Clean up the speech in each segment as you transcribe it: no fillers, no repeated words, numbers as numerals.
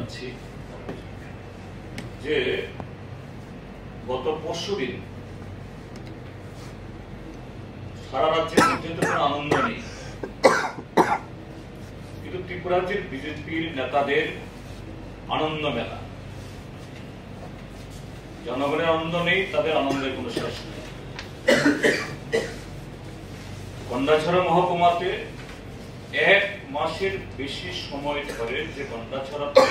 জানাচ্ছি যে গত পরশুদিন সারা রাজ্যের মধ্যে তো কোনো আনন্দ নেই, কিন্তু ত্রিপুরাজ্যের বিজেপির নেতাদের আনন্দ মেলা। জনগণের আনন্দ নেই, তাদের আনন্দের কোনো শেষ নেই। গন্ডাছড়া মহকুমাতে 1 মাসের বেশি সময় ধরে যে গন্ডাছড়াতে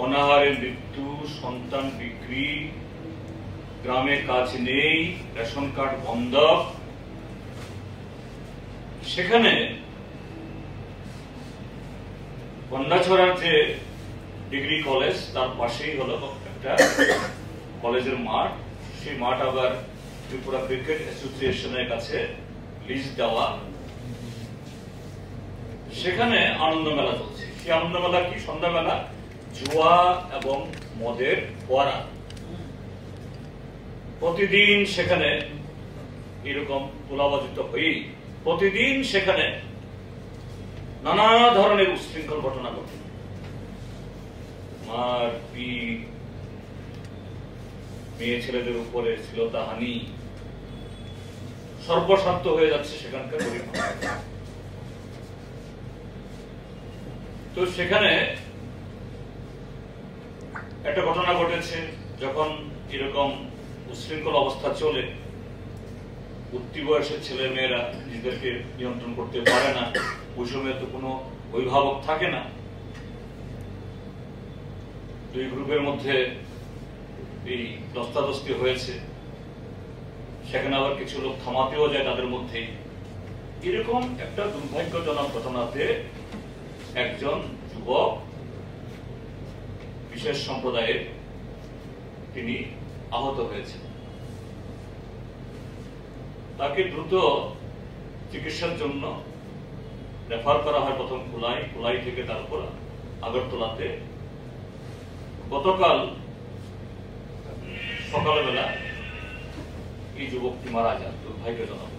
অনাহারে মৃত্যু, সন্তান বিক্রি, গ্রামে কাজ নেই, রেশন কার্ড বন্ধ, সেখানে গন্ডাছড়ার যে ডিগ্রি কলেজ তার পাশেই হলো একটা কলেজের মাঠ। সেই মাঠ আবার ত্রিপুরা ক্রিকেট অ্যাসোসিয়েশনের কাছে লিজ দেওয়া। সেখানে আনন্দ মেলা চলছে। সেই আনন্দ মেলা কি? সন্ধ্যাবেলা জুয়া এবং মদের ফোয়ারা। প্রতিদিন সেখানে এরকম তোলাবাজিত হয়ে প্রতিদিন সেখানে নানা ধরনের উচ্ছৃঙ্খল ঘটনা ঘটে। মারপিট, মেয়ে ছেলেদের উপরে শ্লীলতাহানি, সর্বশান্ত হয়ে যাচ্ছে সেখানকার গরিব। তো সেখানে একটা ঘটনা ঘটেছে, যখন এরকম উচ্ছৃঙ্খল অবস্থা চলে, উঠতি বয়সের ছেলে মেয়েরা নিজেদেরকে নিয়ন্ত্রণ করতে পারে না, ওই সময় তো কোনো অভিভাবক থাকে না। দুই গ্রুপের মধ্যে এই দস্তাদস্তি হয়েছে, সেখানে আবার কিছু লোক থামাতেও যায় তাদের মধ্যেই। এরকম একটা দুর্ভাগ্যজনক ঘটনাতে একজন যুবক বিশেষ সম্প্রদায়ের তিনি আহত হয়েছেন। তাকে দ্রুত চিকিৎসার জন্য রেফার করা হয় প্রথম কুলাই থেকে তারপর আগরতলাতে। গতকাল সকালবেলা এই যুবকটি মারা যান দুর্ভাগ্যজনক।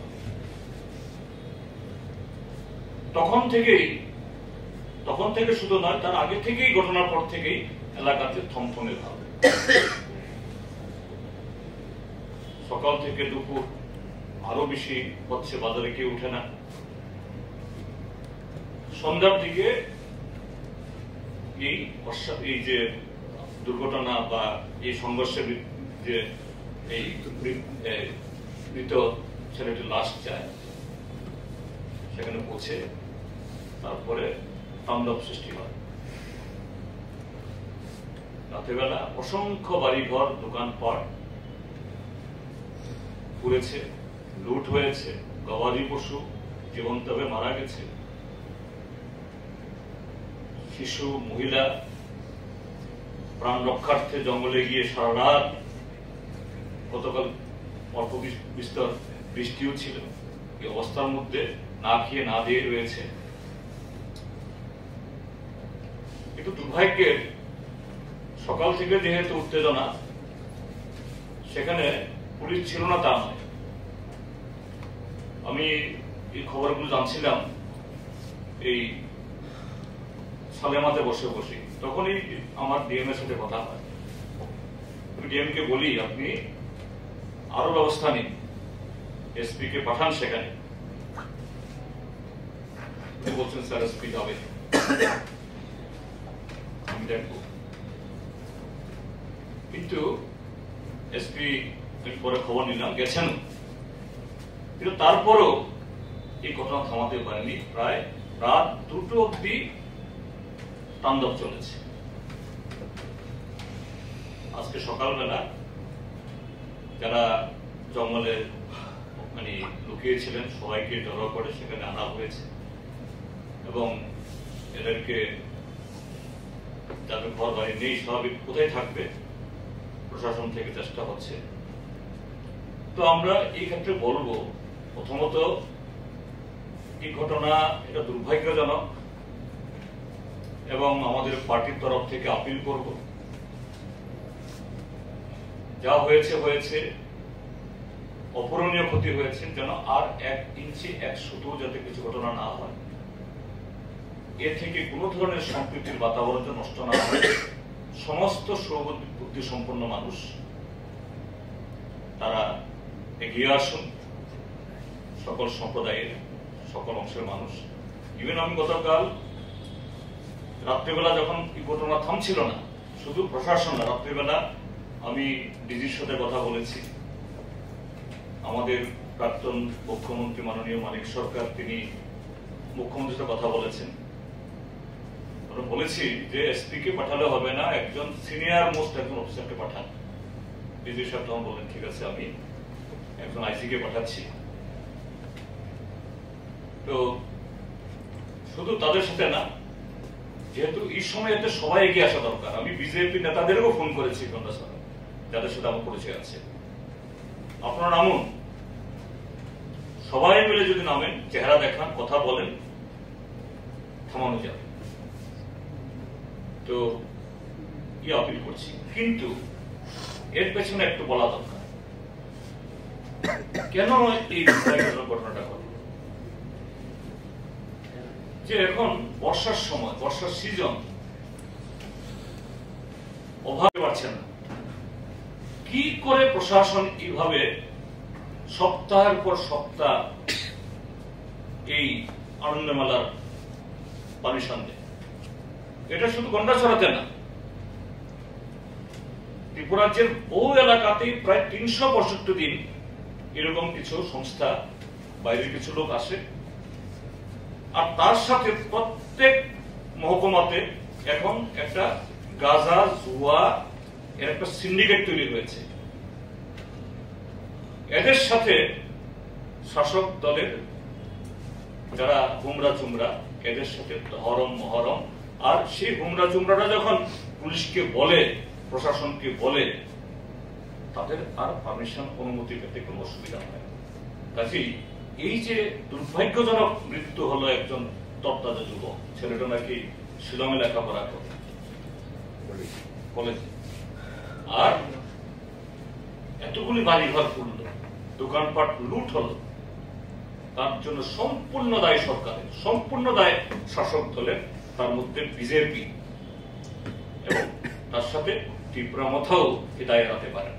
তখন থেকে শুধু নয়, তার আগে থেকেই ঘটনার পর থেকেই এলাকাতে থমথমে ভাব। সকাল থেকে দুপুর আরো বেশি হচ্ছে, বাজারে কেউ উঠে না। সন্ধ্যার দিকে এই যে দুর্ঘটনা বা এই সংঘর্ষের যে এই মৃত ছেলেটির লাশ যায়, সেখানে পৌঁছে তারপরে তাণ্ডব সৃষ্টি হয়। রাতেবেলা অসংখ্য বাড়িঘর, দোকানপাট পুড়েছে, লুট হয়েছে, গবাদি পশু জীবন্তভাবে মারা গেছে, শিশু, মহিলা প্রাণ রক্ষার্থে জঙ্গলে গিয়ে সারা রাত, গতকাল অল্প বিস্তর বৃষ্টিও ছিল, এই অবস্থার মধ্যে না খেয়ে না দিয়ে রয়েছে। কিন্তু দুর্ভাগ্যের সকাল থেকে যেহেতু উত্তেজনা, সেখানে পুলিশ ছিল না তা নয়। আমি এই খবরগুলো জানছিলাম এই সালেমাতে বসে বসে, তখনই আমার ডিএম এর সাথে কথা হয়। আমি ডিএম কে বলি, আপনি আরো ব্যবস্থা নিন, এসপি কে পাঠান সেখানে। বলছেন স্যার এসপি যাবে, আমি দেখব। কিন্তু এসপি পরে খবর নিলাম গেছেন, কিন্তু তারপরও এই ঘটনা থামাতে পারেনি। প্রায় রাত 2টো অব্দি তাণ্ডব চলেছে। আজকে সকালবেলা যারা জঙ্গলে লুকিয়েছিলেন সবাইকে জড়ো করে সেখানে আনা হয়েছে, এবং এদেরকে, যাদের ঘর বাড়ি নেই, স্বাভাবিক কোথায় থাকবে, প্রশাসন থেকে চেষ্টা হচ্ছে। তো আমরা এই ক্ষেত্রে বলবো, প্রথমত এই ঘটনা এটা দুর্ভাগ্যজনক, এবং আমাদের পার্টির তরফ থেকে আপিল করব, যা হয়েছে হয়েছে, অপূরণীয় ক্ষতি হয়েছে, যেন আর 1 ইঞ্চি 1 সুতো যাতে কিছু ঘটনা না হয়। এ থেকে কোনো ধরনের সম্প্রীতির বাতাবরণ নষ্ট না হয়, সমস্ত সুবুদ্ধি সম্পন্ন মানুষ তারা এগিয়ে আসুন, সকল সম্প্রদায়ের সকল অংশের মানুষ। ইভেন আমি গতকাল রাত্রিবেলা যখন এই ঘটনা থামছিল না, শুধু প্রশাসন না, রাত্রিবেলা আমি ডিজির সাথে কথা বলেছি। আমাদের প্রাক্তন মুখ্যমন্ত্রী মাননীয় মানিক সরকার, তিনি মুখ্যমন্ত্রীর সাথে কথা বলেছেন। বলেছি যে এসপি কে পাঠালে হবে না, একজন সিনিয়র মোস্ট একজন অফিসারকে পাঠান। ডিজি সাহেব তখন বললেন ঠিক আছে, আমি একজন আইসি কে পাঠাচ্ছি। তো শুধু তাদের সাথে না, যেহেতু এই সময়তে সবাই এগিয়ে আসা দরকার, আমি বিজেপি নেতাদেরও ফোন করেছি যাদের সাথে আমার পরিচয় আছে, আপনারা নামুন, সবাই মিলে যদি নামেন, চেহারা দেখান, কথা বলেন, থামানো যাবে। তো আপিল করছি, কিন্তু এর পেছনে একটু বলা দরকার কেন এই ঘটনাটা ঘটল। যে এখন বর্ষার সময়, বর্ষার সিজন, অভাবে পারছে না, কি করে প্রশাসন এইভাবে সপ্তাহের পর সপ্তাহ এই আনন্দ মেলার পারমিশন দেয়? এটা শুধু গন্ডাছড়াতে না, ত্রিপুরাজ্যের বহু এলাকাতেই প্রায় 365 দিন এরকম কিছু সংস্থা, বাইরের কিছু লোক আসে। আর তার সাথে প্রত্যেক মহকুমাতে এখন একটা গাঁজা জুয়া এর একটা সিন্ডিকেট তৈরি হয়েছে। এদের সাথে শাসক দলের যারা হুমরা চুমরা, এদের সাথে হরম মহরম। আর সেই হুমরা চুমরাটা যখন পুলিশকে বলে, প্রশাসনকে বলে, তাদের আর পারমিশন, অনুমতি পেতে কোনো অসুবিধা হয় না। কাজেই এই যে দুর্ভাগ্যজনক মৃত্যু হলো একজন তরতাজা যুবক, ছেলেটা নাকি শিলংয়ে লেখাপড়া করে কলেজে, আর এতগুলি বাড়িঘর পুড়ল, দোকানপাট লুট হলো, তার জন্য সম্পূর্ণ দায় সরকারের, সম্পূর্ণ দায় শাসক দলের, তার মধ্যে বিজেপি, এবং তার সাথে ত্রিপুরা মাথাও এ দায় এড়াতে পারে।